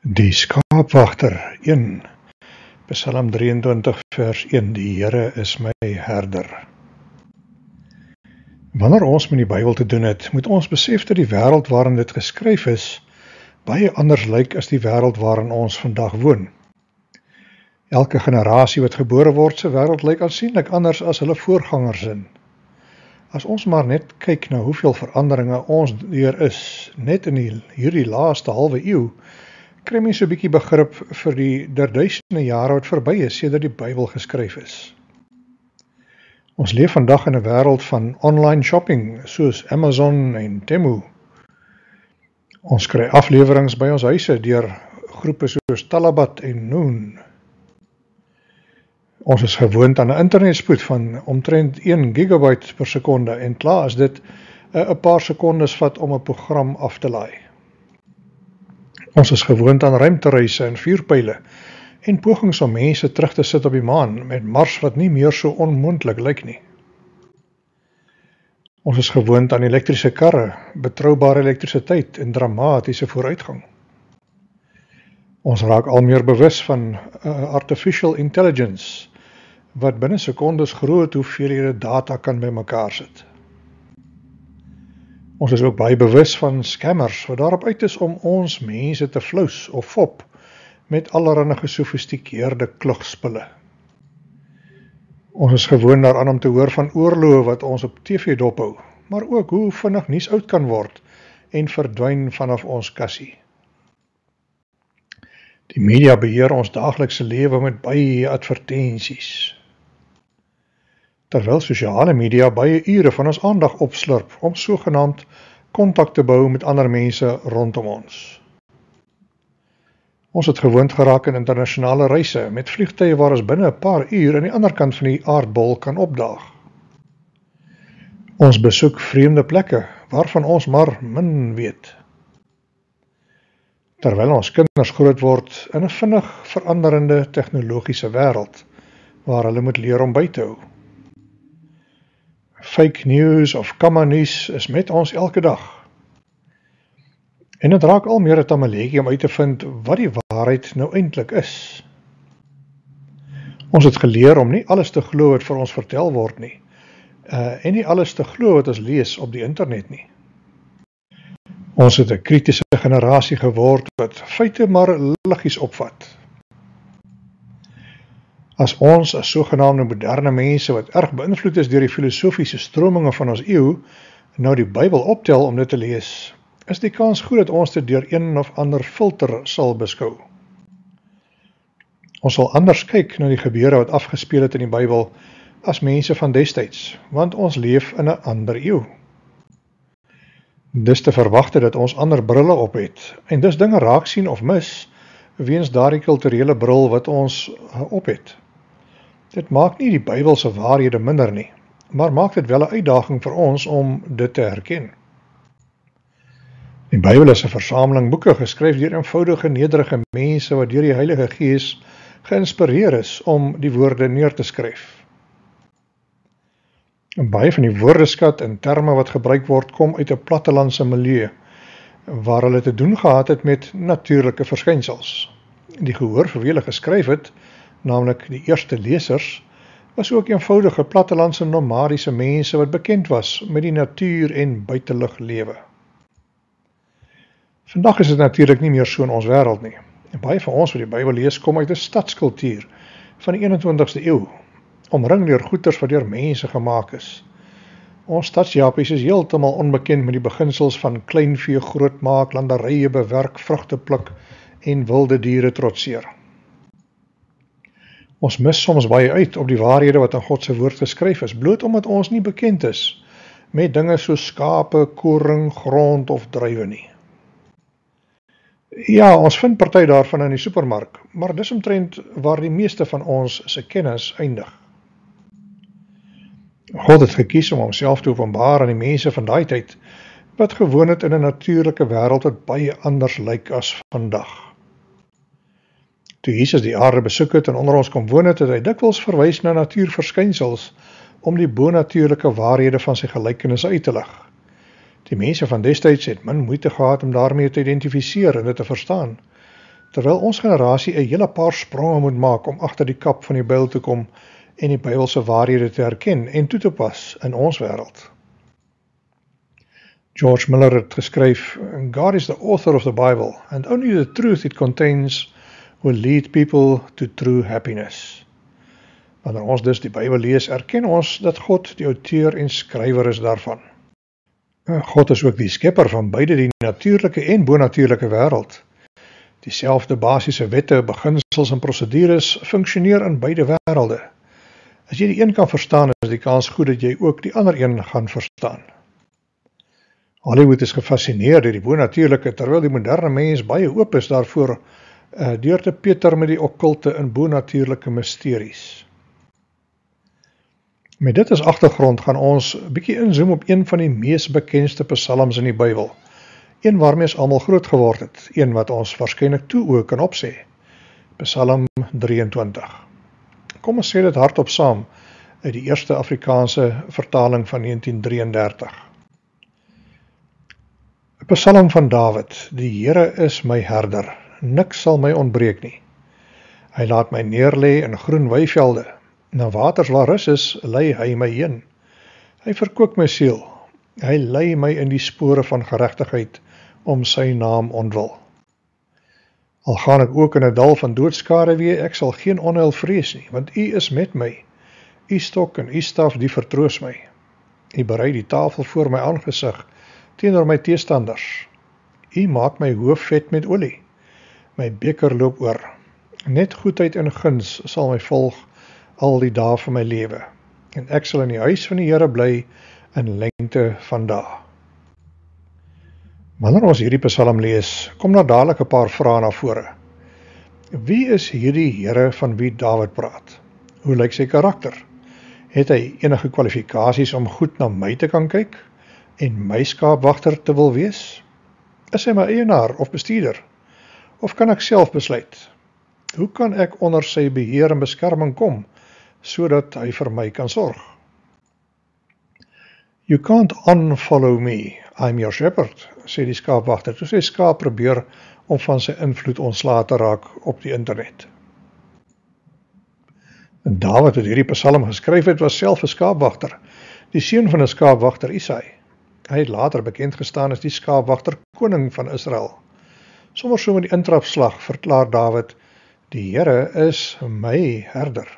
Die skaapwagter 1, Psalm 23 vers 1, die Here is my herder. Wanneer ons met die Bybel te doen het, moet ons besef dat die wêreld waarin dit geskryf is, baie anders lyk as die wêreld waarin ons vandag woon. Elke generasie wat gebore word, se wêreld lyk aansienlik anders as hulle voorgangers in. As ons maar net kyk na hoeveel veranderinge ons deur is, net in hierdie laaste halwe eeu, kry mens so 'n bietjie begrip vir die duisende jare wat verby is sedert die Bybel geskryf is. Ons leef vandag in 'n wêreld van online shopping, soos Amazon en Temu. Ons kry afleweringe by ons huise deur groepe soos Talabat en Noon. Ons is gewoond aan 'n internetspoed van omtrent 1 gigabyte per sekonde en klaar is dit 'n paar sekondes vat om 'n program af te laai. Ons is gewoond aan ruimtereise en vuurpyle en pogings om mense terug te sit op die maan met Mars wat nie meer so onmoontlik lyk nie. Ons is gewoond aan elektriese karre, betroubare elektrisiteit en dramatiese vooruitgang. Ons raak al meer bewus van artificial intelligence wat binne sekondes groot hoeveelhede data kan bymekaar sit. Ons is ook baie bewus van scammers wat daarop uit is om ons mense te flous of fop met allerlei gesofistikeerde klugspille. Ons is gewoond daaraan om te hoor van oorloë wat ons op TV dophou, maar ook hoe vinnig nuus oud kan word en verdwyn vanaf ons kassie. Die media beheer ons daaglikse lewe met baie advertensies. Terwyl sosiale media baie ure van ons aandag opslurp om sogenaamd kontak te bou met ander mense rondom ons. Ons het gewoond geraak in internasionale reise met vliegtye waar ons binne 'n paar uur aan die ander kant van die aardbol kan opdaag. Ons besoek vreemde plekke waarvan ons maar min weet. Terwyl ons kinders groot word in 'n vinnig veranderende tegnologiese wêreld waar hulle moet leer om by te hou. Fake news of kammernuus is met ons elke dag. En dit raak al meer 'n tamaletjie om uit te vind wat die waarheid nou eintlik is. Ons het geleer om nie alles te glo wat vir ons vertel word nie, en nie alles te glo wat ons lees op die internet nie. Ons het 'n kritiese generasie geword wat feite maar liggies opvat. As ons as sogenaamde moderne mense wat erg beïnvloed is deur die filosofiese strominge van ons eeu, nou die Bybel optel om dit te lees, is die kans goed dat ons dit deur een of ander filter sal beskou. Ons sal anders kyk na die gebeure wat afgespeel het in die Bybel as mense van destyds, want ons leef in 'n ander eeu. Dis te verwagte dat ons ander brille op het, en dis dinge raak sien of mis, weens daardie kulturele bril wat ons op het. Dit maak nie die Bybelse waarhede minder nie, maar maak dit wel 'n uitdaging vir ons om dit te herken. Die Bybel is 'n versameling boeke geskryf deur eenvoudige, nederige mense wat deur die Heilige Gees geïnspireer is om die woorde neer te skryf. En baie van die woordeskat en terme wat gebruik word, kom uit 'n plattelandse milieu, waar hulle te doen gehad het met natuurlike verskynsels. Die gehoor vir wie hulle geskryf het, naamlik die eerste lesers, was ook eenvoudige plattelandse nomadiese mense wat bekend was met die natuur en buitelug lewe. Vandag is dit natuurlik nie meer so in ons wêreld nie. En baie van ons wat die Bybel lees, kom uit 'n stadskultuur van die 21ste eeu, omring deur goeders wat deur mense gemaak is. Ons stadsjapies is heeltemal onbekend met die beginsels van kleinvee grootmaak, landerye bewerk, vrugte pluk en wilde diere trotseer. Ons mis soms baie uit op die waarhede wat in God se woord geskryf is, bloot omdat ons nie bekend is met dinge soos skape, koring, grond of druiwe nie. Ja, ons vind party daarvan in die supermark, maar dis omtrent waar die meeste van ons se kennis eindig. God het gekies om homself te openbaar aan die mense van daai tyd, wat gewoon het in 'n natuurlike wêreld wat baie anders lyk as vandag. Toe Jesus die aarde besoek het en onder ons kom woon het, het hy dikwels verwys na natuurverskynsels om die bonatuurlike waarhede van sy gelykenisse uit te lig. Die mense van destyds het min moeite gehad om daarmee te identifiseer en dit te verstaan, terwyl ons generasie 'n hele paar spronge moet maak om agter die kap van die Bybel te kom en die Bybelse waarhede te herken en toe te pas in ons wêreld. George Miller het geskryf, God is the author of the Bible, and only the truth it contains will lead people to true happiness. Wanneer ons dus die Bybel lees, erken ons dat God die outeur en skrywer is daarvan. God is ook die skepper van beide die natuurlike en bonatuurlike wêreld. Dieselfde basiese wette, beginsels en prosedures funksioneer in beide wêrelde. As jy die een kan verstaan, is die kans goed dat jy ook die ander een gaan verstaan. Hollywood is gefascineer deur die bonatuurlike, terwyl die moderne mens baie oop is daarvoor deur te peter met die okkulte en bonatuurlike misteries. Met dit as agtergrond gaan ons bietjie inzoom op een van die mees bekendste psalms in die Bybel, een waarmee ons almal groot geword het, een wat ons waarskynlik toe ook kan opsê, Psalm 23. Kom ons sê dit hardop saam uit die eerste Afrikaanse vertaling van 1933. Psalm van Dawid, die Here is my herder, niks sal my ontbreek nie. Hy laat my neerlê in groen weivelde, na waters waar rus is, lei hy my heen. Hy verkoop my siel, hy lei my in die spore van geregtigheid, om sy naam ontwil. Al gaan ek ook in 'n dal van doodskare wee, ek sal geen onheil vrees nie, want U is met my. U stok en U staf, die vertroos my. U berei die tafel voor my aangesig, teenoor my teestanders. U maak my hoof vet met olie. My beker loop oor. Net goedheid en guns sal my volg al die dae van my lewe. En ek sal in die huis van die Here bly in lengte van dae. Wanneer ons hierdie psalm lees, kom daar dadelik 'n paar vrae na vore. Wie is hierdie Here van wie Dawid praat? Hoe lyk sy karakter? Het hy enige kwalifikasies om goed na my te kan kyk en my skaapwagter te wil wees? Is hy my eienaar of bestuurder? Of kan ek self besluit? Hoe kan ek onder sy beheer en beskerming kom, sodat hy vir my kan sorg? You can't unfollow me, I'm your shepherd, sê die skaapwagter, toe sy skaap probeer om van sy invloed ontslae te raak op die internet. En Dawid wat hierdie psalm geskryf het, was self 'n skaapwagter, die seun van 'n skaapwagter Isai. Hy het later bekend gestaan as die skaapwagter koning van Israel. Sommer so met die intrapslag verklaar Dawid, die Here is my herder.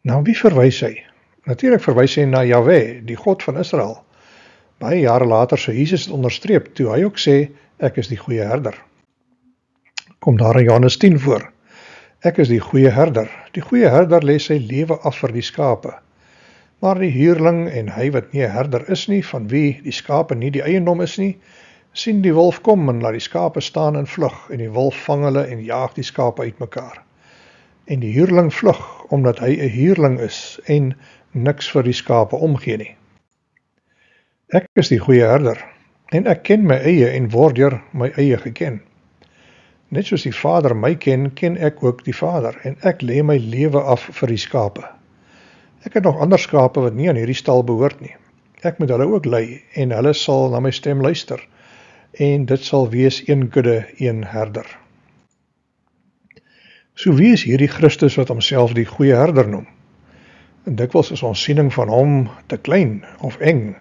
Na wie verwys hy? Natuurlik verwys hy na Jahwe, die God van Israel. Baie jare later sou Jesus het onderstreep, toe hy ook sê, ek is die goeie herder. Kom daar in Johannes 10 voor. Ek is die goeie herder. Die goeie herder lê sy lewe af vir die skape. Maar die huurling en hy wat nie 'n herder is nie, van wie die skape nie die eiendom is nie, sien die wolf kom en laat die skape staan en vlug, en die wolf vang hulle en jaag die skape uitmekaar. En die huurling vlug, omdat hy 'n huurling is en niks vir die skape omgee nie. Ek is die goeie herder, en ek ken my eie en word deur my eie geken. Net soos die Vader my ken, ken ek ook die Vader, en ek lê my lewe af vir die skape. Ek het nog ander skape wat nie aan hierdie stal behoort nie. Ek moet hulle ook lei, en hulle sal na my stem luister, en dit sal wees een kudde, een herder. So wie is hierdie Christus wat homself die goeie herder noem? En dikwels is ons siening van hom te klein of eng,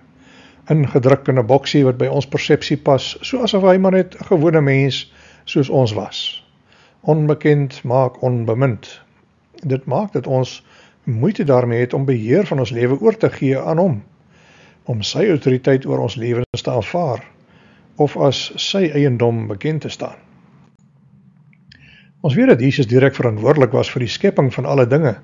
ingedruk in 'n boksie wat by ons persepsie pas, so asof hy maar net 'n gewone mens soos ons was. Onbekend maak onbemind. Dit maak dat ons moeite daarmee het om beheer van ons lewe oor te gee aan hom, om sy autoriteit oor ons lewens te aanvaar, of as sy eiendom bekend te staan. Ons weet dat Jesus direk verantwoordelik was vir die skepping van alle dinge,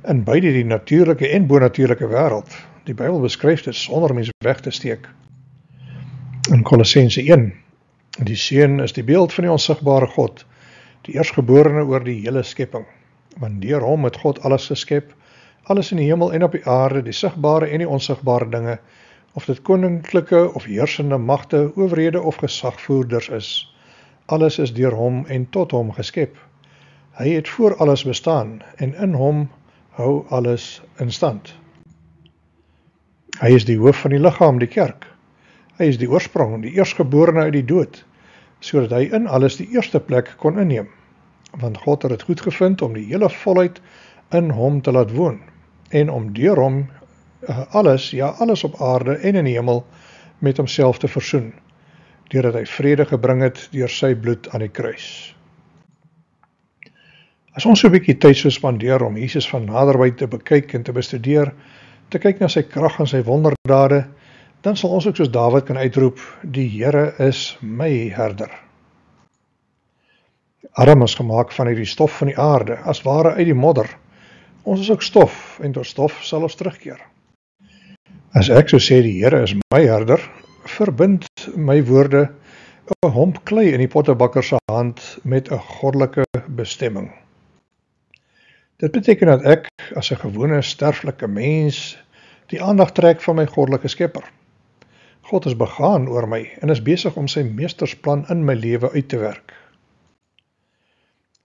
in beide die natuurlike en bonatuurlike wêreld. Die Bybel beskryf dit sonder mens weg te steek. In Kolossense 1, die seun is die beeld van die onsigbare God, die eerstgeborene oor die hele skepping. Want deur hom het God alles geskep, alles in die hemel en op die aarde, die sigbare en die onsigbare dinge, of dit koninklike of heersende magte, owerhede of gesagvoerders is. Alles is deur hom en tot hom geskep. Hy het voor alles bestaan, en in hom hou alles in stand. Hy is die hoof van die liggaam, die kerk. Hy is die oorsprong, die eerstgeborene uit die dood, sodat hy in alles die eerste plek kon inneem, want God het dit goed gevind om die hele volheid in hom te laat woon, en om deur hom alles op aarde en in die hemel met homself te versoen, deurdat hy vrede gebring het deur sy bloed aan die kruis. As ons so 'n bietjie tyd sou spandeer om Jesus van naderby te bekyk en te bestudeer, te kyk na sy krag en sy wonderdade, dan sal ons ook soos Dawid kan uitroep, die Here is my herder. Adam is gemaak vanuit die stof van die aarde, as ware uit die modder. Ons is ook stof, en tot stof sal ons terugkeer. As ek so sê, die Here is my herder, verbind my woorde 'n homp klei in die pottebakker se hand met 'n goddelike bestemming. Dit beteken dat ek, as 'n gewone sterflike mens, die aandag trek van my goddelike skepper. God is begaan oor my en is besig om sy meestersplan in my lewe uit te werk.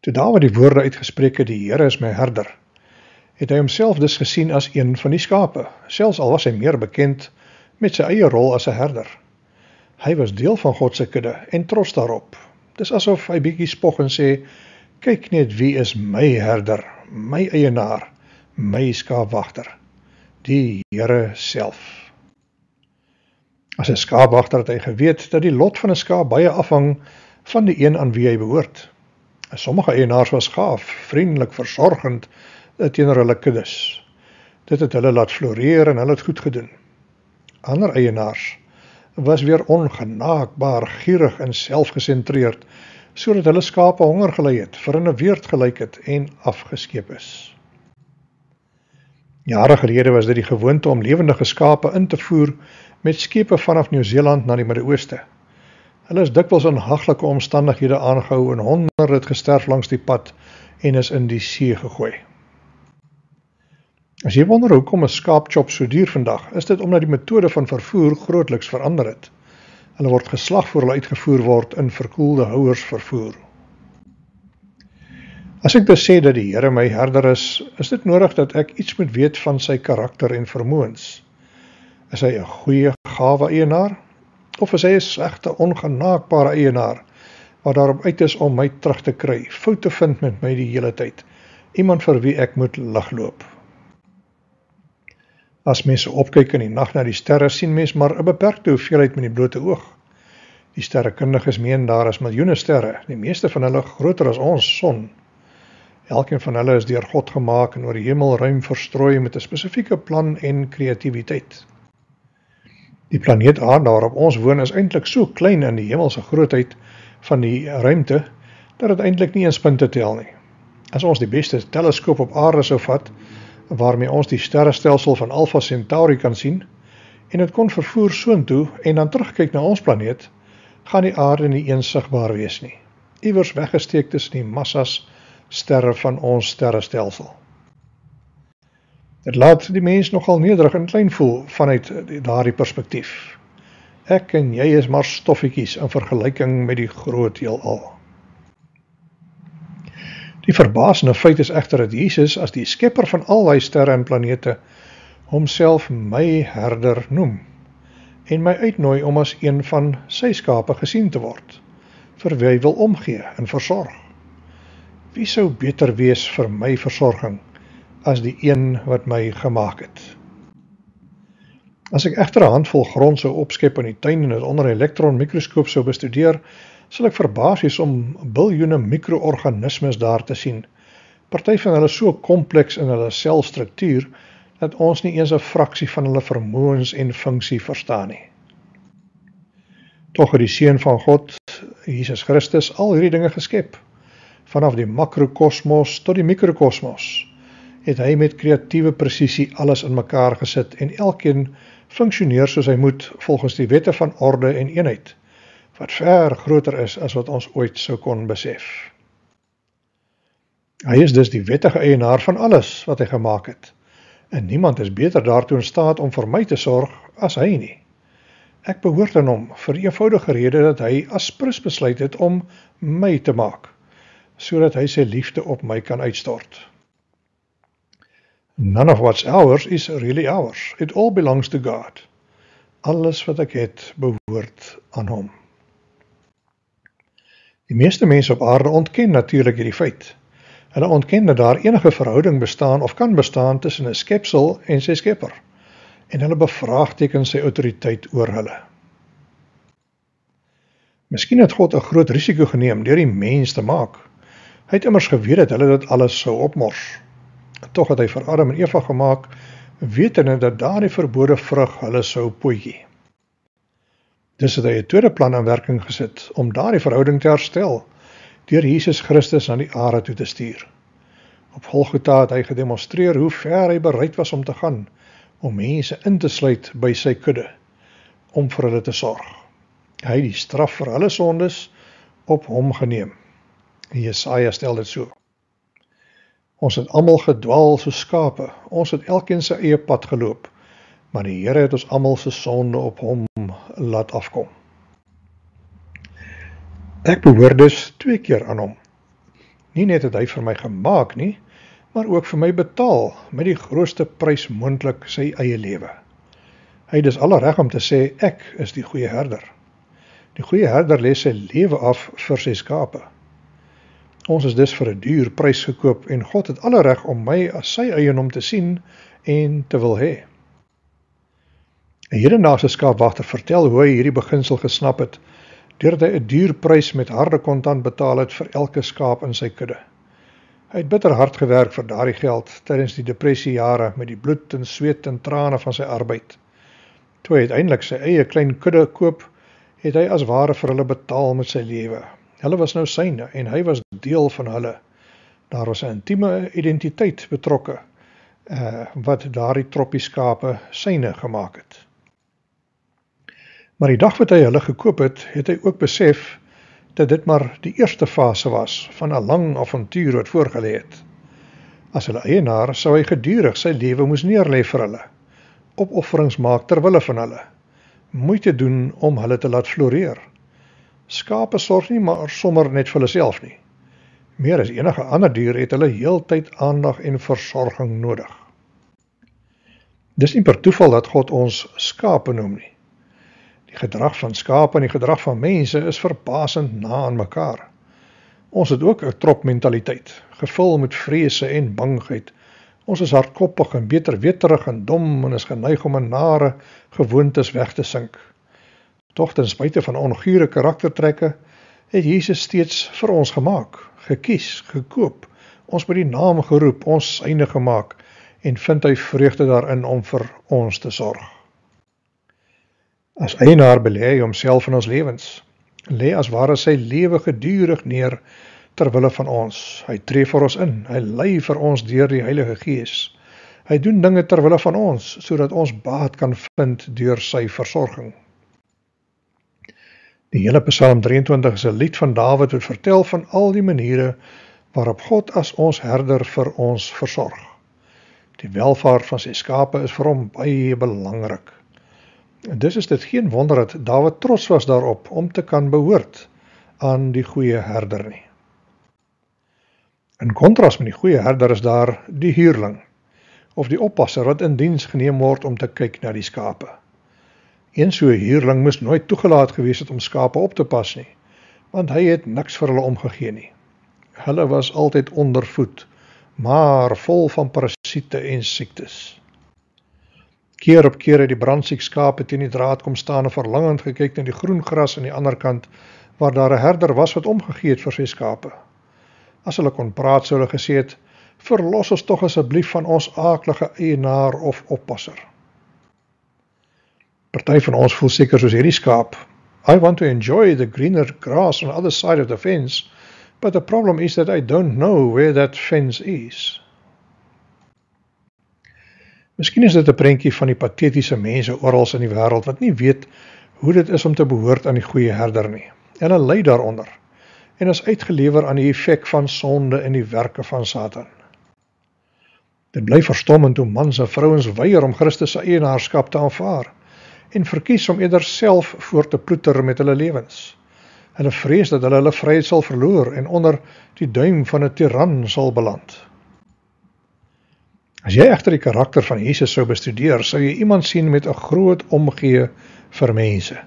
Toe Dawid die woorde uitgespreek het, die Here is my herder, het hy homself dus gesien as een van die skape, selfs al was hy meer bekend met sy eie rol as 'n herder. Hy was deel van God se kudde en trots daarop. Dis asof hy bietjie spog en sê, kyk net wie is my herder, my eienaar, my skaapwagter, die Here self. As 'n skaapwagter het hy geweet dat die lot van 'n skaap baie afhang van die een aan wie hy behoort. Sommige eienaars was gaaf, vriendelik, versorgend teenoor hulle kuddes. Dit het hulle laat floreer en hulle het goed gedoen. Ander eienaars was weer ongenaakbaar, gierig en selfgesentreerd, sodat hulle skape honger gelei het, vir 'n weerd gelyk het en afgeskeep is. Jare gelede was dit die gewoonte om lewendige skape in te voer met skepe vanaf Nieu-Seeland na die Midde-Ooste. Hulle is dikwels in haglike omstandighede aangehou en honderde het gesterf langs die pad en is in die see gegooi. As jy wonder hoekom 'n skaapchop so duur vandag, is dit omdat die metode van vervoer grootliks verander het. Hulle word geslag voor hulle uitgevoer word in verkoelde houers vervoer. As ek dus sê dat die Here my herder is dit nodig dat ek iets moet weet van sy karakter en vermoëns. Is hy 'n goeie gawe eienaar? Of is hy 'n slegte, ongenaakbare eienaar, wat daarop uit is om my terug te kry, fout te vind met my die hele tyd, iemand vir wie ek moet ligloop? As mense opkyk in die nag na die sterre, sien mens maar 'n beperkte hoeveelheid met die blote oog. Die sterrekundiges meen daar is miljoene sterre, die meeste van hulle groter as ons son. Elkeen van hulle is deur God gemaak en oor die hemelruim verstrooi met 'n spesifieke plan en kreatiwiteit. Die planeet Aarde waarop ons woon is eintlik so klein in die hemelse grootheid van die ruimte, dat dit eintlik nie eens punte tel nie. As ons die beste teleskoop op aarde sou vat, waarmee ons die sterrestelsel van Alpha Centauri kan sien, en dit kon vervoer soontoe en dan terugkyk na ons planeet, gaan die aarde nie eens sigbaar wees nie. Iewers weggesteek tussen die massas sterre van ons sterrestelsel. Dit laat die mens nogal nederig en klein voel vanuit daardie perspektief. Ek en jy is maar stoffietjies in vergelyking met die groot heelal. Die verbasende feit is egter dat Jesus as die skepper van al die sterre en planete homself my herder noem en my uitnooi om as een van sy skape gesien te word, vir wie hy wil omgee en versorg. Wie sou beter wees vir my versorging as die een wat my gemaak het? As ek egter 'n handvol grond sou opskep in die tuin en dit onder 'n elektronmikroskoop sou bestudeer, sal ek verbaas wees om biljoene mikroorganismes daar te sien. Party van hulle so kompleks in hulle selstruktuur, dat ons nie eens 'n fraksie van hulle vermoëns en funksie verstaan nie. Tog het die Seun van God, Jesus Christus, al hierdie dinge geskep. Vanaf die makrokosmos tot die mikrokosmos, het hy met kreatiewe presisie alles in mekaar gesit en elkeen funksioneer soos hy moet volgens die wette van orde en eenheid, wat ver groter is as wat ons ooit sou kon besef. Hy is dus die wettige eienaar van alles wat hy gemaak het, en niemand is beter daartoe in staat om vir my te sorg as hy nie. Ek behoort aan hom vir die eenvoudige rede dat hy as prins besluit het om my te maak, sodat hy sy liefde op my kan uitstort. None of what's ours is really ours. It all belongs to God. Alles wat ek het, behoort aan hom. Die meeste mense op aarde ontken natuurlik hierdie feit. Hulle ontken dat daar enige verhouding bestaan of kan bestaan tussen 'n skepsel en sy skepper, en hulle bevraagteken sy autoriteit oor hulle. Miskien het God 'n groot risiko geneem deur die mens te maak. Hy het immers geweet dat hulle dit alles sou opmors. Tog het hy vir Adam en Eva gemaak, wetende dat daardie verbode vrug hulle sou potjie. Dus het hy 'n tweede plan in werking gesit om daardie verhouding te herstel, deur Jesus Christus na die aarde toe te stuur. Op Golgotha het hy gedemonstreer hoe ver hy bereid was om te gaan, om mense in te sluit by sy kudde, om vir hulle te sorg. Hy het die straf vir hulle sondes op hom geneem. Jesaja stel dit so. Ons het almal gedwaal soos skape, ons het elkeen sy eie pad geloop, maar die Here het ons almal se sonde op hom laat afkom. Ek behoort dus 2 keer aan hom. Nie net het hy vir my gemaak nie, maar ook vir my betaal met die grootste prys moontlik, sy eie lewe. Hy het dus alle reg om te sê, ek is die goeie herder. Die goeie herder lê sy lewe af vir sy skape. Ons is dus vir 'n duur prys gekoop en God het alle reg om my as sy eiendom te sien en te wil hê. 'n Hedendaagse skaapwagter vertel hoe hy hierdie beginsel gesnap het, deurdat hy 'n duur prys met harde kontant betaal het vir elke skaap in sy kudde. Hy het bitter hard gewerk vir daardie geld tydens die depressiejare met die bloed en sweet en trane van sy arbeid. Toe hy uiteindelik sy eie klein kudde koop, het hy as ware vir hulle betaal met sy lewe. Hulle was nou syne en hy was deel van hulle. Daar was 'n intieme identiteit betrokke, wat daardie troppie skape syne gemaak het. Maar die dag wat hy hulle gekoop het, het hy ook besef dat dit maar die eerste fase was van 'n lang avontuur wat voorgelê het. As hulle eienaar sou hy gedurig sy lewe moes neerlê vir hulle, opofferings maak ter wille van hulle, moeite doen om hulle te laat floreer. Skape sorg nie maar sommer net vir hulle self nie. Meer as enige ander dier het hulle heeltyd aandag en versorging nodig. Dis nie per toeval dat God ons skape noem nie. Die gedrag van skape en die gedrag van mense is verbasend na aan mekaar. Ons het ook 'n tropmentaliteit, gevul met vrese en bangheid. Ons is hardkoppig en beterweterig en dom en is geneig om in nare gewoontes weg te sink. Tog ten spyte van ongure karaktertrekke, het Jesus steeds vir ons gemaak, gekies, gekoop, ons by die naam geroep, ons syne gemaak, en vind hy vreugde daarin om vir ons te sorg. As eienaar belê hy homself in ons lewens, lê as ware sy lewe gedurig neer ter wille van ons. Hy tree vir ons in, hy lei vir ons deur die Heilige Gees. Hy doen dinge ter wille van ons, sodat ons baat kan vind deur sy versorging. Die hele Psalm 23 is 'n lied van Dawid wat vertel van al die maniere waarop God as ons herder vir ons versorg. Die welvaart van sy skape is vir hom baie belangrik. Dus is dit geen wonder dat Dawid trots was daarop om te kan behoort aan die goeie herder nie. In kontras met die goeie herder is daar die huurling, of die oppasser wat in diens geneem word om te kyk na die skape. Een so 'n huurling moes nooit toegelaat gewees het om skape op te pas nie, want hy het niks vir hulle omgegee nie. Hulle was altyd ondervoed, maar vol van parasiete en siektes. Keer op keer het die brandsiek skape teen die draad kom staan en verlangend gekyk na die groen gras aan die ander kant, waar daar 'n herder was wat omgegee het vir sy skape. As hulle kon praat, sou hulle gesê het, verlos ons tog asseblief van ons aaklige eienaar of oppasser. Party van ons voel seker soos hierdie skaap. I want to enjoy the greener grass on the other side of the fence, but the problem is that I don't know where that fence is. Miskien is dit 'n prentjie van die patetiese mense oral in die wêreld wat nie weet hoe dit is om te behoort aan die goeie herder nie. En hulle ly daaronder en is uitgelewer aan die effek van sonde en die werke van Satan. Dit bly verstommend hoe mans en vrouens weier om Christus se eienaarskap te aanvaar en verkies om eerder self voor te ploeter met hulle lewens. Hulle vrees dat hulle vryheid sal verloor en onder die duim van 'n tiran sal beland. As jy egter die karakter van Jesus sou bestudeer, sou jy iemand sien met 'n groot omgee vir mense.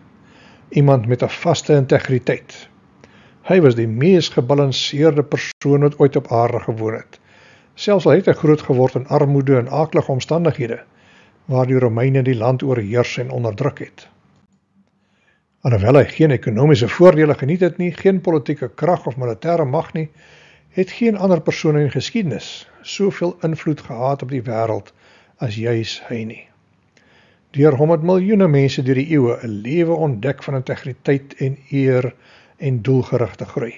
Iemand met 'n vaste integriteit. Hy was die mees gebalanseerde persoon wat ooit op aarde gewoon het. Selfs al het hy groot geword in armoede en aaklige omstandighede, waar die Romeine die land oorheers en onderdruk het. Alhoewel hy geen ekonomiese voordele geniet het nie, geen politieke krag of militêre mag nie, het geen ander persoon in die geskiedenis soveel invloed gehad op die wêreld as juis hy nie. Deur hom het miljoene mense deur die eeue 'n lewe ontdek van integriteit en eer en doelgerigte groei.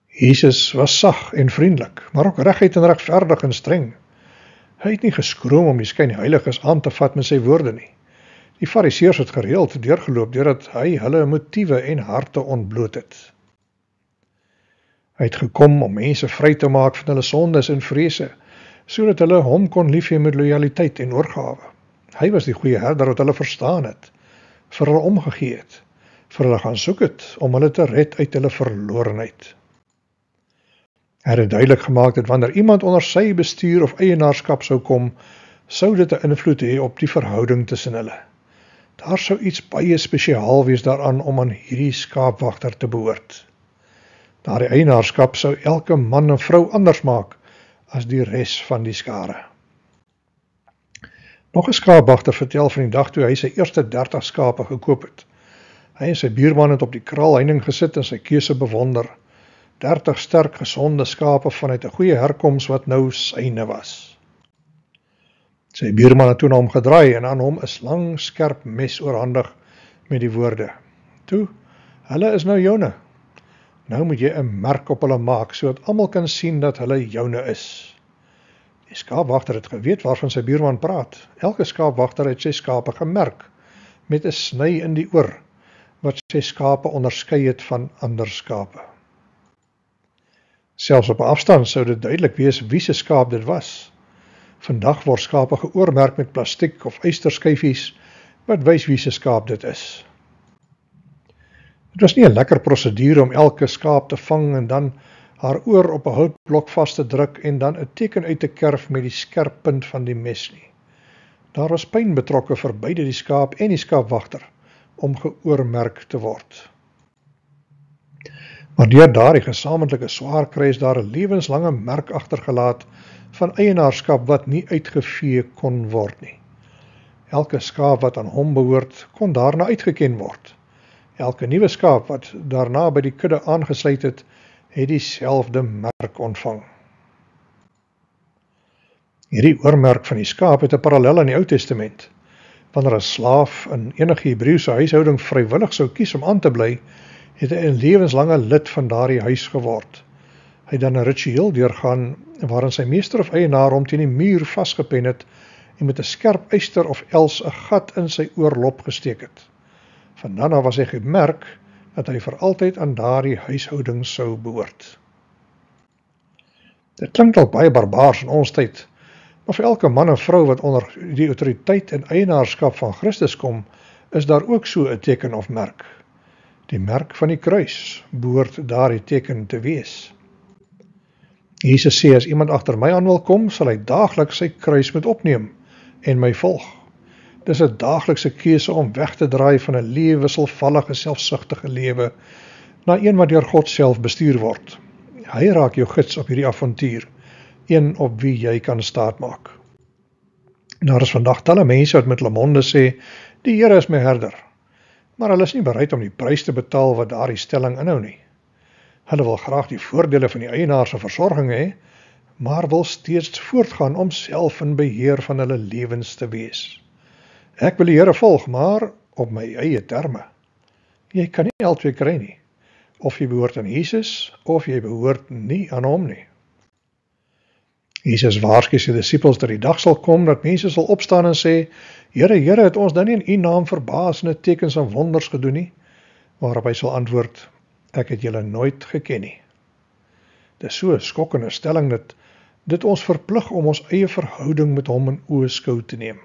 Jesus was sag en vriendelik, maar ook reguit en regverdig en streng. Hy het nie geskroom om die skynheiliges aan te vat met sy woorde nie. Die Fariseërs het gereeld deurgeloop deurdat hy hulle motiewe en harte ontbloot het. Hy het gekom om mense vry te maak van hulle sondes en vrese, sodat hulle hom kon liefhê met lojaliteit en oorgawe. Hy was die goeie herder wat hulle verstaan het, vir hulle omgegee het, vir hulle gaan soek het, om hulle te red uit hulle verlorenheid. Hy het duidelik gemaak dat wanneer iemand onder sy bestuur of eienaarskap sou kom, sou dit 'n invloed hê op die verhouding tussen hulle. Daar sou iets baie spesiaal wees daaraan om aan hierdie skaapwagter te behoort. Daardie eienaarskap sou elke man en vrou anders maak as die res van die skare. Nog 'n skaapwagter vertel van die dag toe hy sy eerste 30 skape gekoop het. Hy en sy buurman het op die kraalheining gesit en sy keuse bewonder. 30 sterk gesonde skape vanuit 'n goeie herkoms wat nou syne was. Sy buurman het toe na hom gedraai en aan hom 'n lang skerp mes oorhandig met die woorde: "Toe, hulle is nou joune. Nou moet jy 'n merk op hulle maak, sodat almal kan sien dat hulle joune is." Die skaapwagter het geweet waarvan sy buurman praat. Elke skaapwagter het sy skape gemerk, met 'n sny in die oor, wat sy skape onderskei het van ander skape. Selfs op 'n afstand sou dit duidelik wees wie se skaap dit was. Vandag word skape geoormerk met plastiek of ysterskyfies, wat wys wie se skaap dit is. Dit was nie 'n lekker prosedure om elke skaap te vang en dan haar oor op 'n houtblok vas te druk en dan 'n teken uit te kerf met die skerp punt van die mes nie. Daar was pyn betrokke vir beide die skaap en die skaapwagter om geoormerk te word. Maar deur daardie gesamentlike swaar kry is daar 'n lewenslange merk agtergelaat van eienaarskap wat nie uitgevee kon word nie. Elke skaap wat aan hom behoort, kon daarna uitgeken word. Elke nuwe skaap wat daarna by die kudde aangesluit het, het dieselfde merk ontvang. Hierdie oormerk van die skaap het 'n parallel in die Ou Testament. Wanneer 'n slaaf in enige Hebreëse huishouding vrywillig sou kies om aan te bly, het hy 'n lewenslange lid van daardie huis geword. Hy het dan 'n ritueel deurgaan waarin sy meester of eienaar hom teen die muur vasgepen het en met 'n skerp yster of els 'n gat in sy oorlop gesteek het. Van dan af was hy gemerk dat hy vir altyd aan daardie huishouding sou behoort. Dit klink dalk baie barbaars in ons tyd, maar vir elke man en vrou wat onder die autoriteit en eienaarskap van Christus kom, is daar ook so 'n teken of merk. Die merk van die kruis behoort daardie teken te wees. Jesus sê, as iemand agter my aan wil kom, sal hy daagliks sy kruis moet opneem en my volg. Dis 'n daaglikse keuse om weg te draai van 'n lewe wisselvallige, selfsugtige lewe na een wat deur God self bestuur word. Hy raak jou gids op hierdie avontuur, een op wie jy kan staatmaak. Daar is vandag talle mense wat met hulle monde sê, die Here is my herder, maar hulle is nie bereid om die prys te betaal wat daardie stelling inhou nie. Hulle wil graag die voordele van die eienaar se versorging hê, maar wil steeds voortgaan om self in beheer van hulle lewens te wees. Ek wil die Here volg, maar op my eie terme. Jy kan nie albei kry nie. Of jy behoort aan Jesus, of jy behoort nie aan hom nie. Jesus waarsku sy disippels dat die dag sal kom dat mense sal opstaan en sê, Here, Here, het ons dan nie in U naam verbasende tekens en wonders gedoen nie? Waarop hy sal antwoord, ek het julle nooit geken nie. Dis so 'n skokkende stelling dat dit ons verplig om ons eie verhouding met hom in oëskou te neem.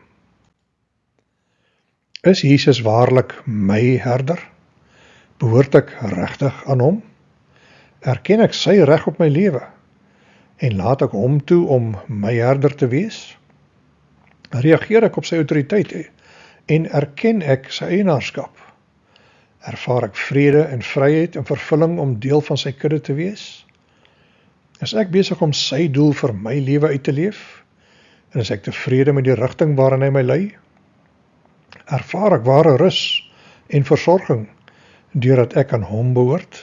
Is Jesus waarlik my herder? Behoort ek regtig aan hom? Erken ek sy reg op my lewe? En laat ek hom toe om my herder te wees? Reageer ek op sy autoriteit en erken ek sy eienaarskap? Ervaar ek vrede en vryheid en vervulling om deel van sy kudde te wees? Is ek besig om sy doel vir my lewe uit te leef? En is ek tevrede met die rigting waarin hy my lei? Ervaar ek ware rus en versorging deurdat ek aan hom behoort?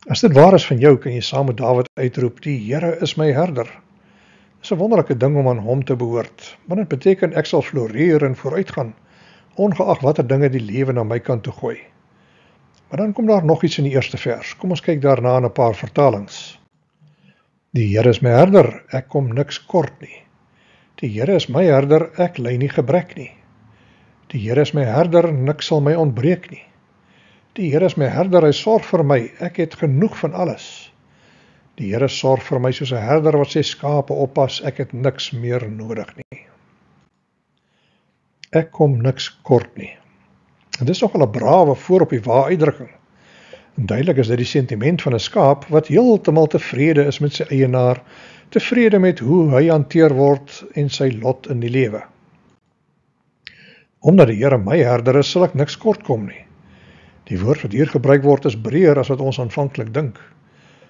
As dit waar is van jou, kan jy saam met Dawid uitroep, die Here is my herder. Dit is 'n wonderlike ding om aan hom te behoort, want dit beteken ek sal floreer en vooruitgaan, ongeag watter dinge die lewe na my kant toe gooi. Maar dan kom daar nog iets in die eerste vers. Kom ons kyk daarna in 'n paar vertalings. Die Here is my herder, ek kom niks kort nie. Die Here is my herder, ek ly nie gebrek nie. Die Here is my herder, niks sal my ontbreek nie. Die Here is my herder, hy sorg vir my, ek het genoeg van alles. Die Here sorg vir my soos 'n herder wat sy skape oppas, ek het niks meer nodig nie. Ek kom niks kort nie. En dis nogal 'n brawe voor op die waar-uitdrukking. En duidelik is dit die sentiment van 'n skaap wat heeltemal tevrede is met sy eienaar, tevrede met hoe hy hanteer word en sy lot in die lewe. Omdat die Here my herder is, sal ek niks kort kom nie. Die woord wat hier gebruik word is breër as wat ons aanvanklik dink.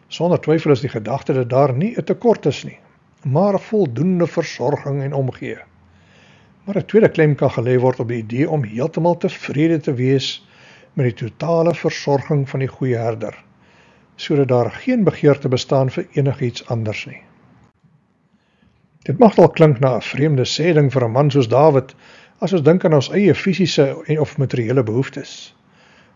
Sonder twyfel is die gedagte dat daar nie 'n tekort is nie, maar voldoende versorging en omgee. Maar 'n tweede klem kan gelê word op die idee om heeltemal tevrede te wees met die totale versorging van die goeie herder, sodat daar geen begeerte bestaan vir enigiets anders nie. Dit mag dalk klink na 'n vreemde sêding vir 'n man soos Dawid, as ons dink aan ons eie fisiese of materiële behoeftes.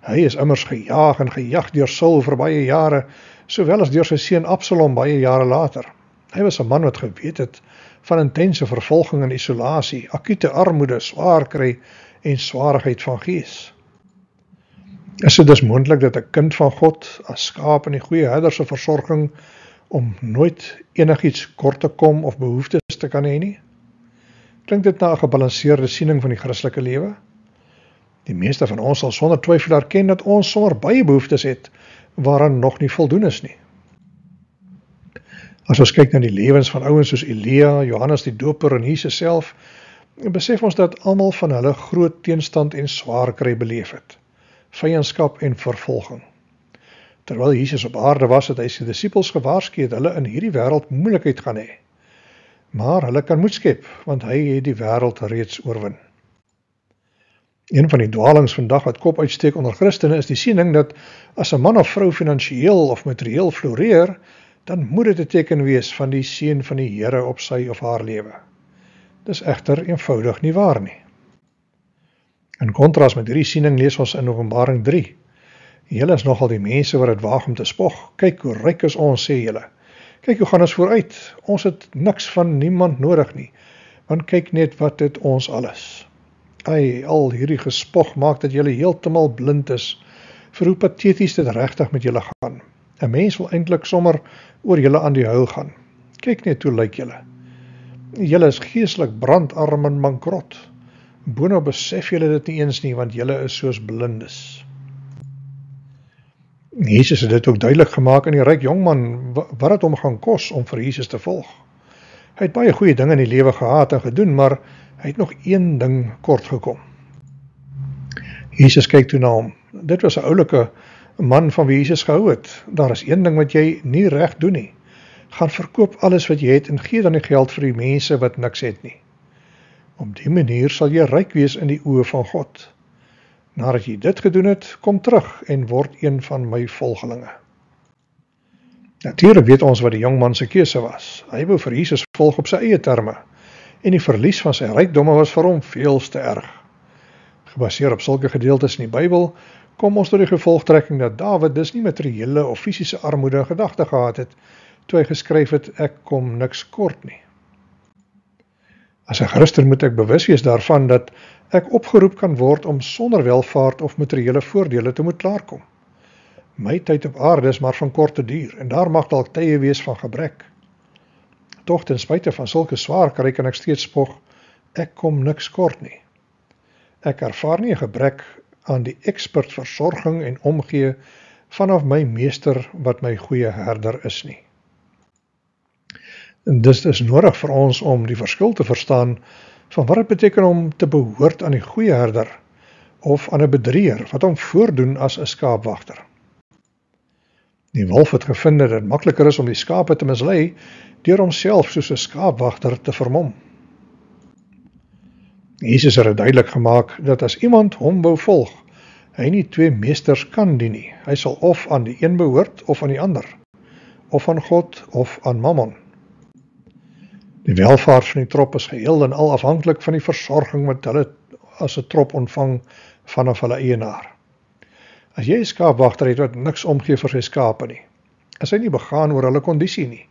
Hy is immers gejaag en gejag deur Saul vir baie jare, sowel as deur sy seun Absalom baie jare later. Hy was 'n man wat geweet het van intense vervolging en isolasie, akute armoede, swaar kry en swaarigheid van gees. Is dit dus moontlik dat 'n kind van God, as skaap in die goeie herder se versorging, om nooit enigiets kort te kom of behoeftes te kan hê nie? Klink dit na 'n gebalanseerde siening van die Christelike lewe? Die meeste van ons sal sonder twyfel erken dat ons sommer baie behoeftes het, waaraan nog nie voldoen is nie. As ons kyk na die lewens van ouens soos Elia, Johannes die Doper en Jesus self, besef ons dat almal van hulle groot teenstand en swaar kry beleef het, vyandskap en vervolging. Terwyl Jesus op aarde was, het hy sy disippels gewaarsku dat hulle in hierdie wêreld moeilikheid gaan hê. Maar hulle kan moed skep, want hy het die wêreld reeds oorwin. Een van die dwalings vandag wat kop uitsteek onder Christene is die siening dat as 'n man of vrou finansiëel of materieel floreer, dan moet dit 'n teken wees van die seën van die Here op sy of haar lewe. Dis egter eenvoudig nie waar nie. In kontras met hierdie siening lees ons in Openbaring 3. Julle is nogal die mense wat dit waag om te spog. Kyk hoe ryk is ons, sê julle. Kyk hoe gaan ons vooruit. Ons het niks van niemand nodig nie, want kyk net wat het ons alles. Al hierdie gespog maak dat julle heeltemal blind is vir hoe pateties dit regtig met julle gaan. 'n Mens wil eintlik sommer oor julle aan die huil gaan. Kyk net hoe lyk julle. Julle is geestelik brandarm en bankrot. Boonop besef julle dit nie eens nie, want julle is soos blindes. Jesus het dit ook duidelik gemaak in die ryk jongman wat het hom gaan kos om vir Jesus te volg. Hy het baie goeie dinge in die lewe gehad en gedoen, maar hy het nog een ding kort gekom. Jesus kyk toe na hom. Dit was 'n oulike man van wie Jesus gehou het. Daar is een ding wat jy nie reg doen nie. Gaan verkoop alles wat jy het en gee dan die geld vir die mense wat niks het nie. Op die manier sal jy ryk wees in die oë van God. Nadat jy dit gedoen het, kom terug en word een van my volgelinge. Natuurlik weet ons wat die jongman se keuse was. Hy wou vir Jesus volg op sy eie terme, en die verlies van sy rykdomme was vir hom veels te erg. Gebaseer op sulke gedeeltes in die Bybel, kom ons tot die gevolgtrekking dat Dawid dus nie materiële of fisiese armoede in gedagte gehad het, toe hy geskryf het, ek kom niks kort nie. As 'n Christen moet ek bewus wees daarvan dat ek opgeroep kan word om sonder welvaart of materiële voordele te moet klaarkom. My tyd op aarde is maar van korte duur, en daar mag dalk tye wees van gebrek. Tog ten spyte van sulke swaar kry kan ek steeds spog, ek kom niks kort nie. Ek ervaar nie 'n gebrek aan die expert versorging en omgee vanaf my meester wat my goeie herder is nie. En dis is nodig vir ons om die verskil te verstaan van wat dit beteken om te behoort aan die goeie herder, of aan 'n bedrieër wat hom voordoen as 'n skaapwagter. Die wolf het gevind dat dit makliker is om die skape te mislei deur homself soos 'n skaapwagter te vermom. Jesus het duidelik gemaak dat as iemand hom wou volg, hy nie twee meesters kan dien nie. Hy sal of aan die een behoort of aan die ander, of aan God of aan Mammon. Die welvaart van die trop is geheel en al afhanklik van die versorging wat hulle as 'n trop ontvang vanaf hulle eienaar. As jy 'n skaapwagter het wat niks omgee vir sy skape nie, is hy nie begaan oor hulle kondisie nie.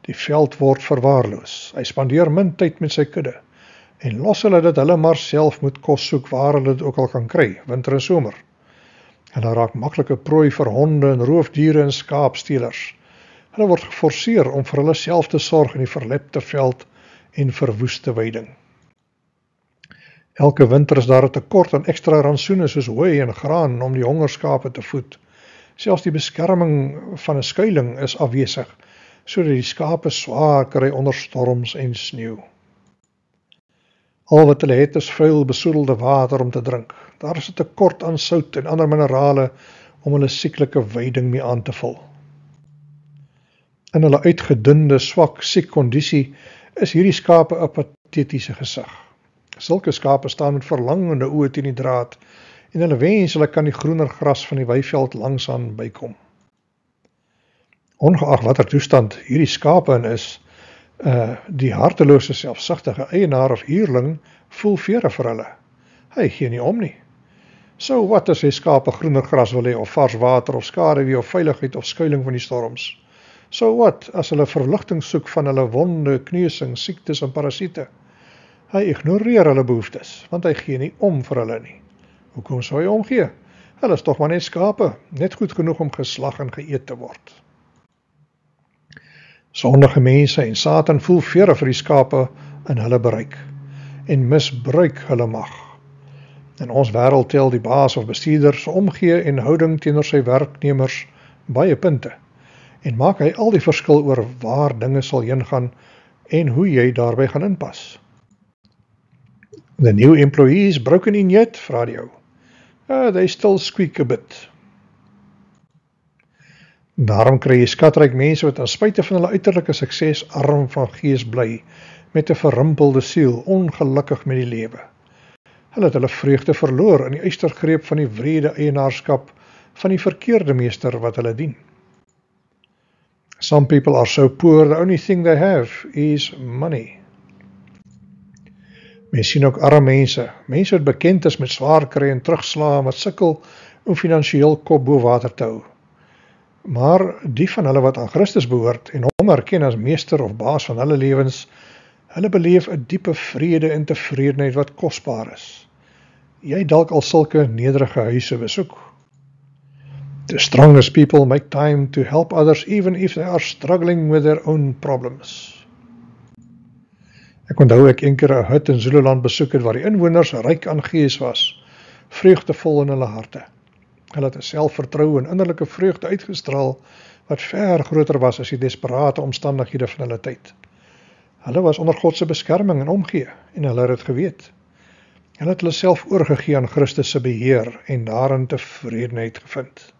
Die veld word verwaarloos. Hy spandeer min tyd met sy kudde en los hulle dat hulle maar self moet kos soek waar hulle dit ook al kan kry, winter en somer. Hulle raak maklike prooi vir honde en roofdiere en skaapstelers. Hulle word geforseer om vir hulle self te sorg in die verlepte veld en verwoeste weiding. Elke winter is daar 'n tekort aan ekstra rantsoene soos hooi en graan om die hongerskape te voed. Selfs die beskerming van 'n skuiling is afwesig, sodat die skape swaar kry onder storms en sneeu. Al wat hulle het is vuil besoedelde water om te drink. Daar is 'n tekort aan sout en ander minerale om hulle sieklike weiding mee aan te vul. In hulle uitgedunde, swak, siek kondisie is hierdie skape 'n patetiese gesig. Sulke skape staan met verlangende oë teen die draad en hulle wens hulle kan die groener gras van die weiveld langsaan bykom. Ongeag watter toestand hierdie skape in is, die hartelose selfsugtige eienaar of huurling voel vere vir hulle. Hy gee nie om nie. So wat as hy skape groener gras wil hê of vars water of skaduwee of veiligheid of skuiling van die storms? So wat as hulle verligting soek van hulle wonde, kneusing, siektes en parasiete? Hy ignoreer hulle behoeftes, want hy gee nie om vir hulle nie. Hoekom sou hy omgee? Hulle is tog maar net skape, net goed genoeg om geslag en geëet te word. Sondige mense en Satan voel vere vir die skape in hulle bereik en misbruik hulle mag. In ons wêreld tel die baas of bestuurder se omgee en houding teenoor sy werknemers baie punte en maak hy al die verskil oor waar dinge sal heen gaan en hoe jy daarby gaan inpas. The new employees broken in yet? Vra die ou. They still squeak a bit. Daarom kry jy skatryk mense wat aan spyte van hulle uiterlike sukses arm van gees bly, met 'n verrimpelde siel, ongelukkig met die lewe. Hulle het hulle vreugde verloor in die eystergreep van die wrede eienaarskap van die verkeerde meester wat hulle dien. Some people are so poor, the only thing they have is money. Mens sien ook arme mense wat bekend is met swaar kry en terugslae, wat sukkel om finansiëel kop bo water te hou. Maar die van hulle wat aan Christus behoort en hom erken as meester of baas van hulle lewens, hulle beleef 'n diepe vrede en tevredenheid wat kosbaar is. Jy dalk al sulke nederige huise besoek. The strongest people make time to help others even if they are struggling with their own problems. Ek onthou ek een keer 'n hut in Zululand besoek het waar die inwoners ryk aan gees was, vreugdevol in hulle harte. Hulle het 'n selfvertroue en innerlike vreugde uitgestraal wat ver groter was as die desperate omstandighede van hulle tyd. Hulle was onder God se beskerming en omgee en hulle het dit geweet. Hulle het hulle self oorgegee aan Christus se beheer en daarin tevredenheid gevind.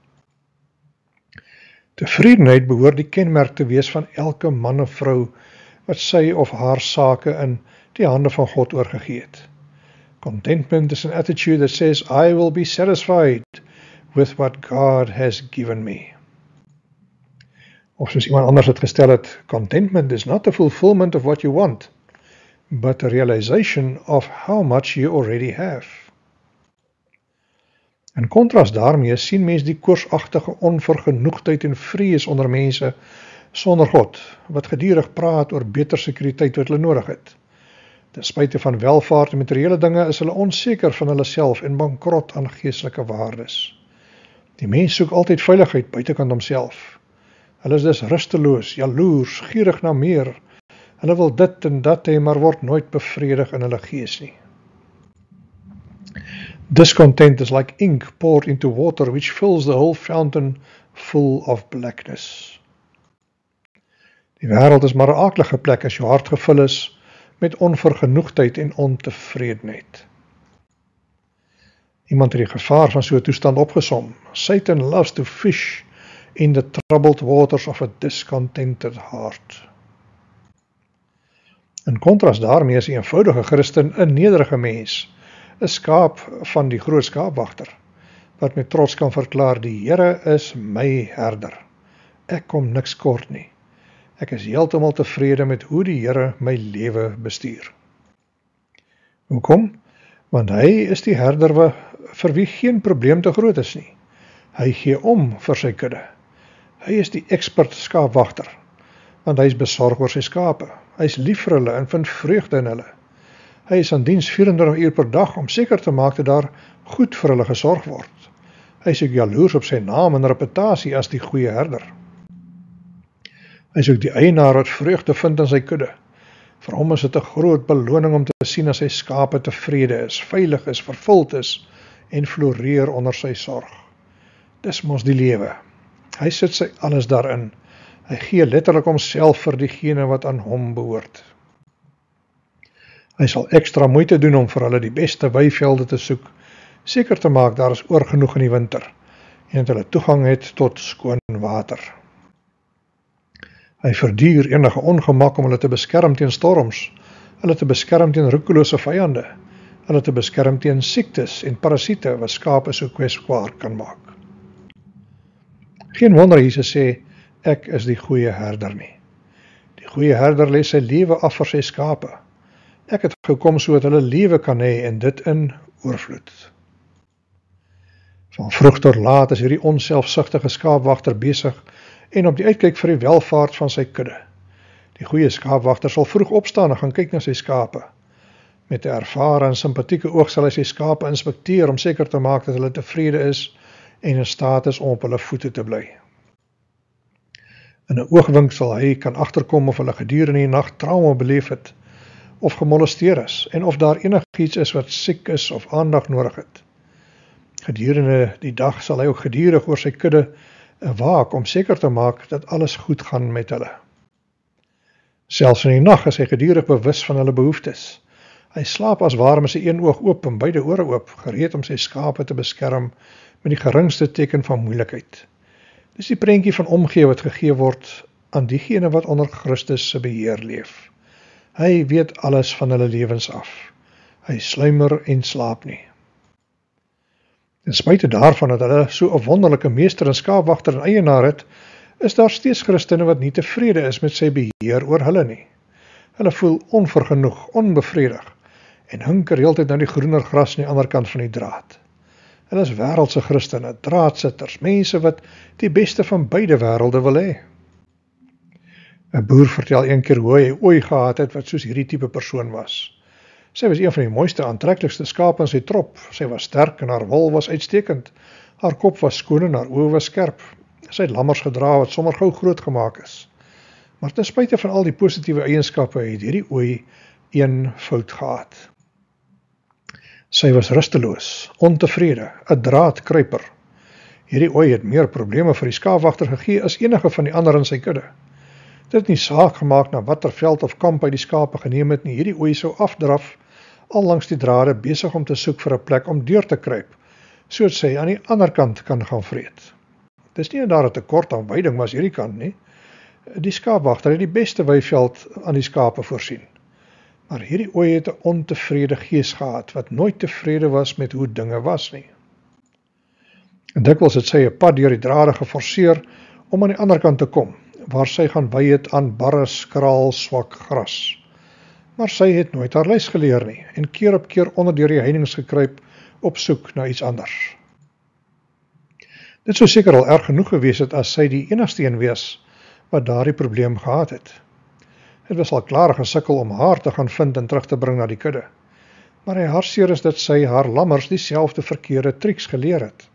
Tevredenheid behoort die kenmerk te wees van elke man of vrou wat sy of haar sake in die hande van God oorgegee het. Contentment is an attitude that says, I will be satisfied with what God has given me. Of soos iemand anders het gestel het, contentment is not the fulfillment of what you want, but the realization of how much you already have. In kontras daarmee sien mens die koorsagtige onvergenoegdheid en vrees onder mense sonder God, wat gedurig praat oor beter sekuriteit wat hulle nodig het. Ten spyte van welvaart en materiële dinge is hulle onseker van hulle self en bankrot aan geestelike waardes. Die mens soek altyd veiligheid buitekant homself. Hulle is dus rusteloos, jaloers, gierig na meer. Hulle wil dit en dat hê, maar word nooit bevredig in hulle gees nie. Discontent is like ink poured into water, which fills the whole fountain full of blackness. Die wêreld is maar 'n aaklige plek as jou hart gevul is met onvergenoegdheid en ontevredenheid. Iemand het die gevaar van so 'n toestand opgesom. Satan loves to fish in the troubled waters of a discontented heart. In kontras daarmee is die eenvoudige Christen 'n nederige mens, 'n skaap van die groot skaapwagter, wat met trots kan verklaar, die Here is my herder. Ek kom niks kort nie. Ek is heeltemal tevrede met hoe die Here my lewe bestuur. Hoekom? Want hy is die herder vir wie geen probleem te groot is nie. Hy gee om vir sy kudde. Hy is die expert skaapwagter, want hy is besorg oor sy skape. Hy is lief vir hulle en vind vreugde in hulle. Hy is aan diens 24 uur per dag om seker te maak dat daar goed vir hulle gesorg word. Hy is ook jaloers op sy naam en reputasie as die goeie herder. Hy is ook die eienaar wat vreugde vind in sy kudde. Vir hom is dit 'n groot beloning om te sien as sy skape tevrede is, veilig is, vervuld is en floreer onder sy sorg. Dis mos die lewe. Hy sit sy alles daarin. Hy gee letterlik homself vir diegene wat aan hom behoort. Hy sal ekstra moeite doen om vir hulle die beste weivelde te soek, seker te maak daar is oorgenoeg in die winter, en dat hulle toegang het tot skoon water. Hy verduur enige ongemak om hulle te beskerm teen storms, hulle te beskerm teen roekelose vyande, hulle te beskerm teen siektes en parasiete wat skape so kwesbaar kan maak. Geen wonder Jesus sê, ek is die goeie herder nie. Die goeie herder lê sy lewe af vir sy skape. Ek het gekom sodat hulle lewe kan hê en dit in oorvloed. Van vroeg tot laat is hierdie onselfsugtige skaapwagter besig en op die uitkyk vir die welvaart van sy kudde. Die goeie skaapwagter sal vroeg opstaan en gaan kyk na sy skape. Met 'n ervare en simpatieke oog sal hy sy skape inspekteer om seker te maak dat hulle tevrede is en in staat is om op hulle voete te bly. In 'n oogwink sal hy kan agterkom of hulle gedurende die nag trauma beleef het, of gemolesteer is, en of daar enigiets is wat siek is of aandag nodig het. Gedurende die dag sal hy ook gedurig oor sy kudde waak om seker te maak dat alles goed gaan met hulle. Selfs in die nag is hy gedurig bewus van hulle behoeftes. Hy slaap as ware met sy een oog oop en beide ore oop, gereed om sy skape te beskerm met die geringste teken van moeilikheid. Dis die prentjie van omgee wat gegee word aan diegene wat onder Christus se beheer leef. Hy weet alles van hulle lewens af. Hy sluimer en slaap nie. Ten spyte daarvan dat hulle so 'n wonderlike meester en skaapwagter en eienaar het, is daar steeds Christene wat nie tevrede is met sy beheer oor hulle nie. Hulle voel onvergenoeg, onbevredig en hunker heeltyd na die groener gras aan die ander kant van die draad. Hulle is wêreldse Christene, draadsitters, mense wat die beste van beide wêrelde wil hê. 'n Boer vertel een keer hoe hy ooi gehad het wat soos hierdie tipe persoon was. Sy was een van die mooiste, aantreklikste skape in sy trop. Sy was sterk en haar wol was uitstekend. Haar kop was skoon en haar oë was skerp. Sy het lammers gedra wat sommer gou groot gemaak is. Maar ten spyte van al die positiewe eienskappe het hierdie ooi een fout gehad. Sy was rusteloos, ontevrede, 'n draadkruiper. Hierdie ooi het meer probleme vir die skaapwagter gegee as enige van die ander in sy kudde. Dit het nie saak gemaak na watter veld of kamp hy die skape geneem het nie. Hierdie ooi sou afdraf, al langs die drade besig om te soek vir 'n plek om deur te kruip, sodat sy aan die ander kant kan gaan vreet. Dis nie dat daar 'n tekort aan weiding was hierdie kant nie. Die skaapwagter het die beste weiveld aan die skape voorsien. Maar hierdie ooi het 'n ontevrede gees gehad, wat nooit tevrede was met hoe dinge was nie. En dikwels het sy 'n pad deur die drade geforseer om aan die ander kant te kom, waar sy gaan wy het aan barre, skraal, swak gras. Maar sy het nooit haar les geleer nie, en keer op keer onder deur die heininge gekruip op soek na iets anders. Dit sou seker al erg genoeg gewees het as sy die enigste een wees wat daardie probleem gehad het. Het was al klaar gesukkel om haar te gaan vind en terug te bring na die kudde. Maar hy hartseer is dat sy haar lammers dieselfde verkeerde triks geleer het.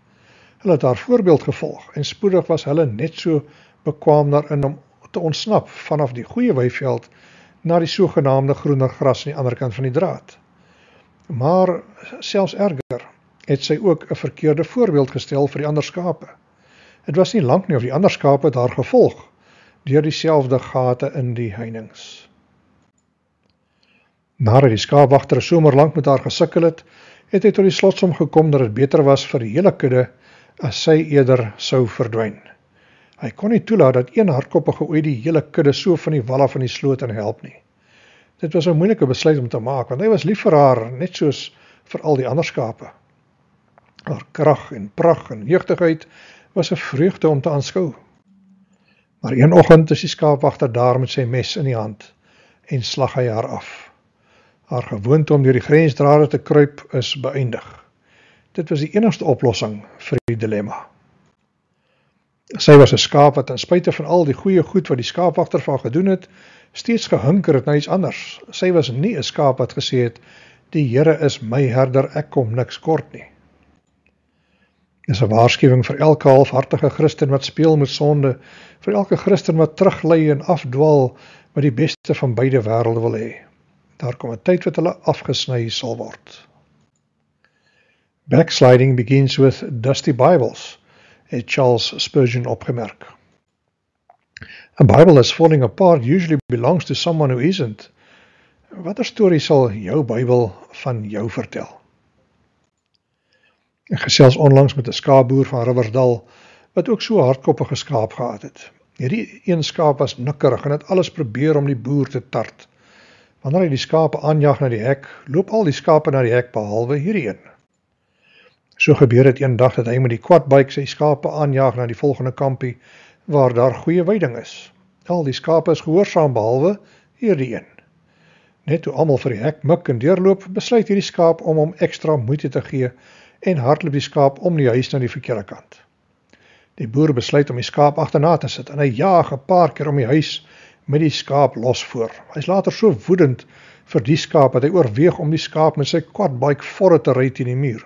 Hulle het haar voorbeeld gevolg en spoedig was hulle net so bekwaam daarin om te ontsnap vanaf die goeie weiveld na die sogenaamde groener gras aan die ander kant van die draad. Maar selfs erger het sy ook 'n verkeerde voorbeeld gestel vir die ander skape. Het was nie lank nie of die ander skape het haar gevolg deur dieselfde gate in die heininge. Nadat die skaapwagter 'n somer lank met haar gesukkel het, het hy tot die slotsom gekom dat dit beter was vir die hele kudde as sy eerder sou verdwyn. Hy kon nie toelaat dat een hardkoppige ooi die hele kudde so van die wal af in die sloot en help nie. Dit was 'n moeilike besluit om te maak, want hy was lief vir haar, net soos vir al die ander skape. Haar krag en pragt en jeugdigheid was 'n vreugde om te aanskou. Maar een oggend is die skaapwagter daar met sy mes in die hand en slag hy haar af. Haar gewoonte om deur die grensdrade te kruip is beëindig. Dit was die enigste oplossing vir die dilemma. Sy was 'n skaap wat ten spyte van al die goeie goed wat die skaapwagter van gedoen het, steeds gehunker het na iets anders. Sy was nie 'n skaap wat gesê het, die Here is my herder, ek kom niks kort nie. Dis 'n waarskuwing vir elke halfhartige Christen wat speel met sonde, vir elke Christen wat teruglei en afdwaal, wat die beste van beide wêrelde wil hê. Daar kom 'n tyd wat hulle afgesny sal word. Backsliding begins with dusty Bibles, het Charles Spurgeon opgemerk. A Bible that's falling apart usually belongs to someone who isn't. Watter storie sal jou Bybel van jou vertel? Ek gesels onlangs met 'n skaapboer van Riversdal, wat ook so 'n hardkoppige skaap gehad het. Hierdie een skaap was nikkerig en het alles probeer om die boer te tart. Wanneer hy die skape aanjag na die hek, loop al die skape na die hek behalwe hierdie een. So gebeur het eendag dat hy met die quadbike sy skape aanjag na die volgende kampie, waar daar goeie weiding is. Al die skape is gehoorsaam behalwe hierdie een. Net toe almal vir die hek mik en deurloop, besluit hierdie skaap om hom ekstra moeite te gee en hardloop die skaap om die huis na die verkeerde kant. Die boer besluit om die skaap agterna te sit en hy jaag 'n paar keer om die huis met die skaap los voor. Hy is later so woedend vir die skaap dat hy oorweeg om die skaap met sy quadbike voor te ry teen die muur.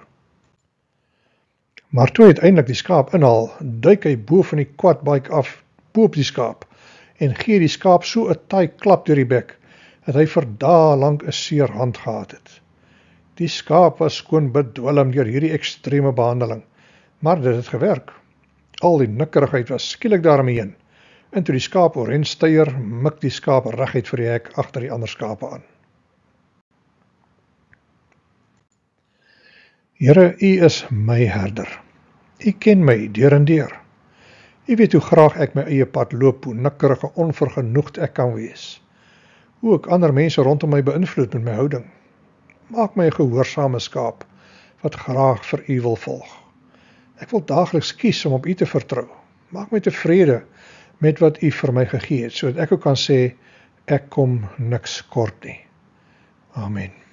Maar toe uiteindelik die skaap inhaal, duik hy bo van die quadbike af, bo op die skaap, en gee die skaap so 'n taai klap deur die bek, dat hy vir dae lank 'n seer hand gehad het. Die skaap was skoon bedwelm deur hierdie ekstreme behandeling, maar dit het gewerk. Al die nikkerigheid was skielik daarmee heen, en toe die skaap oorheen styer, mik die skaap reguit vir die hek agter die ander skape aan. Here, U is my herder. U ken my deur en deur. U weet hoe graag ek my eie pad loop, hoe nikkerig en onvergenoegd ek kan wees. Hoe ek ander mense rondom my beïnvloed met my houding. Maak my 'n gehoorsame skaap, wat graag vir U wil volg. Ek wil daagliks kies om op U te vertrou. Maak my tevrede met wat U vir my gegee het, sodat ek ook kan sê, ek kom niks kort nie. Amen.